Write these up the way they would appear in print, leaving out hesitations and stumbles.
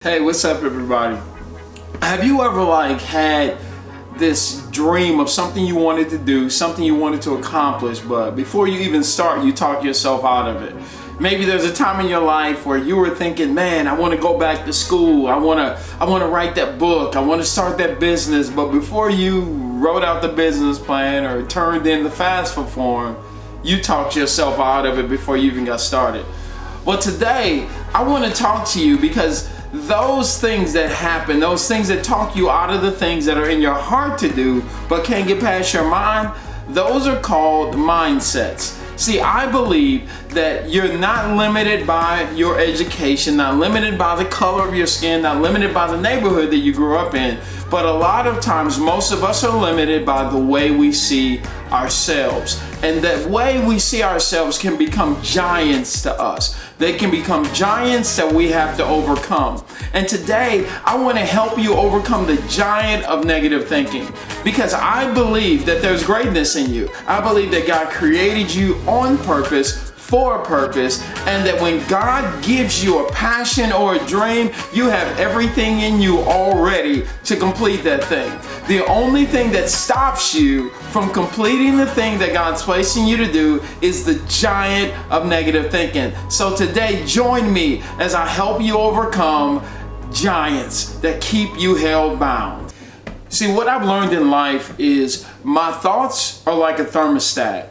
Hey, what's up everybody? Have you ever had this dream of something you wanted to do, something you wanted to accomplish, but before you even start, you talk yourself out of it? Maybe there's a time in your life where you were thinking, man, I want to go back to school. I want to write that book. I want to start that business. But before you wrote out the business plan or turned in the FAFSA form, you talked yourself out of it before you even got started. Well, today I want to talk to you because those things that happen, those things that talk you out of the things that are in your heart to do but can't get past your mind, those are called mindsets. See, I believe that you're not limited by your education, not limited by the color of your skin, not limited by the neighborhood that you grew up in, but a lot of times most of us are limited by the way we see ourselves. And that way we see ourselves can become giants to us. They can become giants that we have to overcome. And today, I want to help you overcome the giant of negative thinking because I believe that there's greatness in you. I believe that God created you on purpose, for a purpose, and that when God gives you a passion or a dream, you have everything in you already to complete that thing. The only thing that stops you from completing the thing that God's placing you to do is the giant of negative thinking. So today, join me as I help you overcome giants that keep you held bound. See, what I've learned in life is my thoughts are like a thermostat.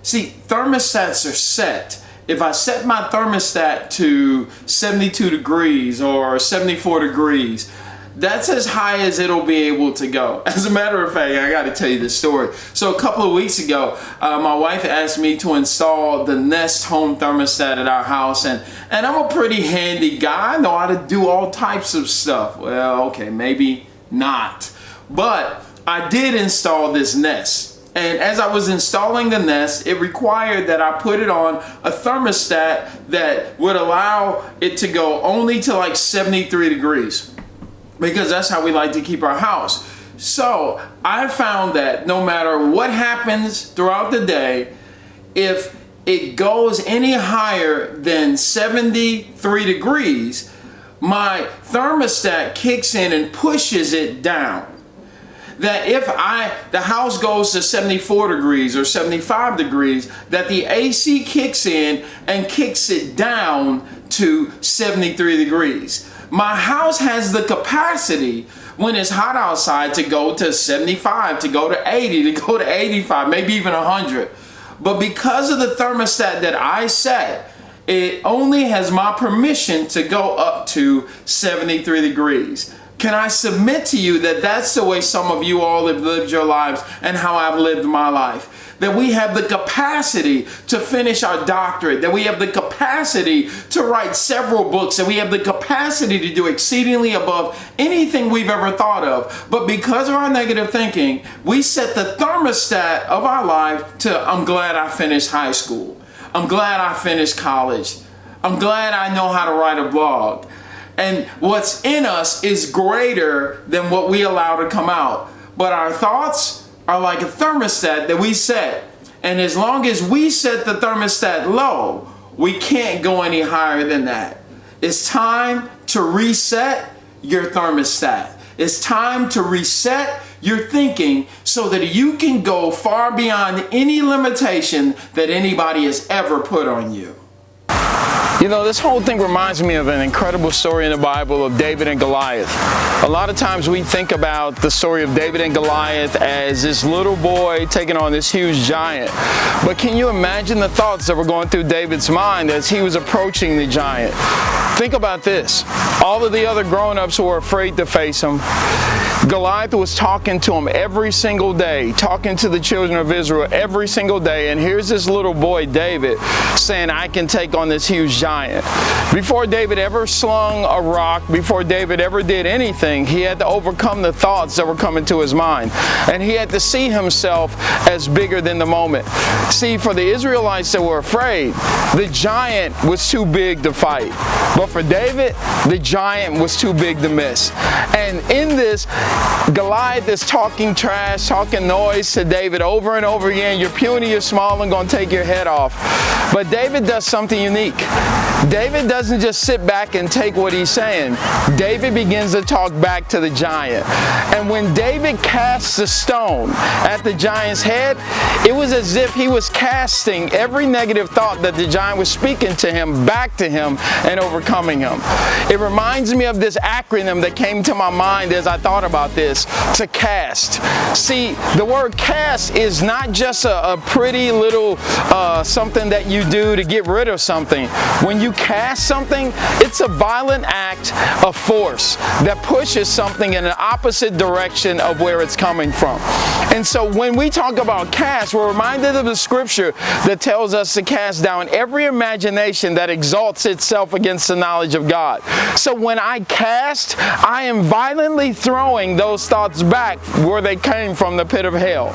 See, thermostats are set. If I set my thermostat to 72 degrees or 74 degrees, that's as high as it'll be able to go. As a matter of fact, I got to tell you this story. So a couple of weeks ago, my wife asked me to install the Nest home thermostat at our house, and I'm a pretty handy guy. I know how to do all types of stuff. Well, okay, maybe not. But I did install this Nest. And as I was installing the Nest, it required that I put it on a thermostat that would allow it to go only to 73 degrees. Because that's how we like to keep our house. So I found that no matter what happens throughout the day, if it goes any higher than 73 degrees, my thermostat kicks in and pushes it down. That if the house goes to 74 degrees or 75 degrees, that the AC kicks in and kicks it down to 73 degrees. My house has the capacity when it's hot outside to go to 75, to go to 80, to go to 85, maybe even 100. But because of the thermostat that I set, it only has my permission to go up to 73 degrees. Can I submit to you that that's the way some of you all have lived your lives and how I've lived my life? That we have the capacity to finish our doctorate, that we have the capacity to write several books, that we have the capacity to do exceedingly above anything we've ever thought of. But because of our negative thinking, we set the thermostat of our life to, I'm glad I finished high school. I'm glad I finished college. I'm glad I know how to write a blog. And what's in us is greater than what we allow to come out. But our thoughts are like a thermostat that we set. And as long as we set the thermostat low, we can't go any higher than that. It's time to reset your thermostat. It's time to reset your thinking so that you can go far beyond any limitation that anybody has ever put on you. You know, this whole thing reminds me of an incredible story in the Bible of David and Goliath. A lot of times we think about the story of David and Goliath as this little boy taking on this huge giant. But can you imagine the thoughts that were going through David's mind as he was approaching the giant? Think about this. All of the other grown-ups who were afraid to face him, Goliath was talking to him every single day, talking to the children of Israel every single day, and here's this little boy, David, saying, I can take on this huge giant. Before David ever slung a rock, before David ever did anything, he had to overcome the thoughts that were coming to his mind, and he had to see himself as bigger than the moment. See, for the Israelites that were afraid, the giant was too big to fight, but for David, the giant was too big to miss. And in this, Goliath is talking trash, talking noise to David over and over again. You're puny, you're small, and going to take your head off. But David does something unique. David doesn't just sit back and take what he's saying. David begins to talk back to the giant. And when David casts the stone at the giant's head, it was as if he was casting every negative thought that the giant was speaking to him back to him and overcoming him. It reminds me of this acronym that came to my mind as I thought about this, to cast. See, the word cast is not just a pretty little something that you do to get rid of something. When you cast something, it's a violent act of force that pushes something in an opposite direction of where it's coming from. And so when we talk about cast, we're reminded of the scripture that tells us to cast down every imagination that exalts itself against the knowledge of God. So when I cast, I am violently throwing those thoughts back where they came from, the pit of hell.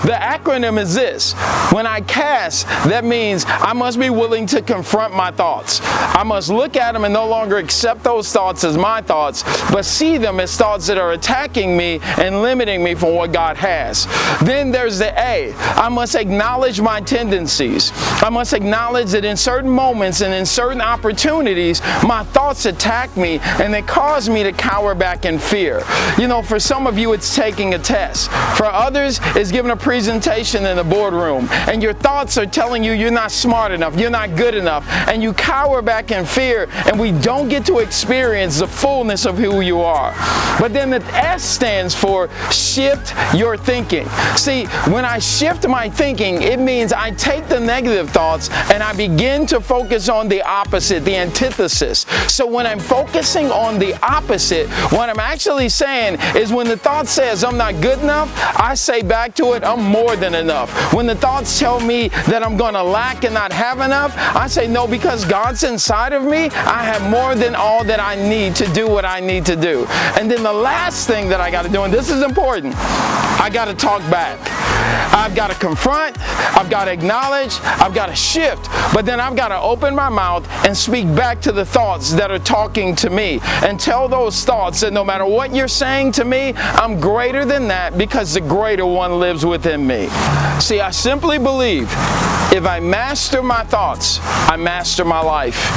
The acronym is this: when I cast, that means I must be willing to confront my thoughts. I must look at them and no longer accept those thoughts as my thoughts, but see them as thoughts that are attacking me and limiting me from what God has. Then there's the A. I must acknowledge my tendencies. I must acknowledge that in certain moments and in certain opportunities, my thoughts attack me and they cause me to cower back in fear. You know, for some of you, it's taking a test. For others, it's giving a presentation in the boardroom, and your thoughts are telling you you're not smart enough, you're not good enough, and you cower back in fear, and we don't get to experience the fullness of who you are. But then the S stands for shift your thinking. See, when I shift my thinking, it means I take the negative thoughts and I begin to focus on the opposite, the antithesis. So when I'm focusing on the opposite, what I'm actually saying is when the thought says I'm not good enough, I say back to it, I'm more than enough. When the thoughts tell me that I'm going to lack and not have enough, I say no, because God's inside of me, I have more than all that I need to do what I need to do. And then the last thing that I got to do, and this is important, I got to talk back. I've got to confront, I've got to acknowledge, I've got to shift, but then I've got to open my mouth and speak back to the thoughts that are talking to me and tell those thoughts that no matter what you're saying to me, I'm greater than that because the greater one lives within me. See, I simply believe if I master my thoughts, I master my life.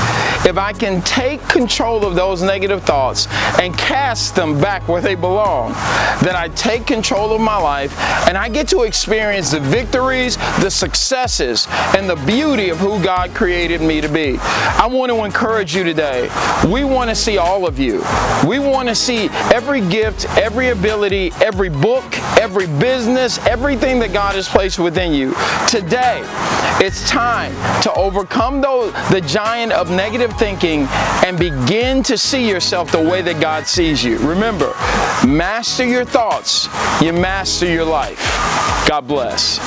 If I can take control of those negative thoughts and cast them back where they belong, then I take control of my life and I get to experience the victories, the successes, and the beauty of who God created me to be. I want to encourage you today. We want to see all of you. We want to see every gift, every ability, every book, every business, everything that God has placed within you. Today, it's time to overcome the giant of negative thinking and begin to see yourself the way that God sees you. Remember, master your thoughts, you master your life. God bless.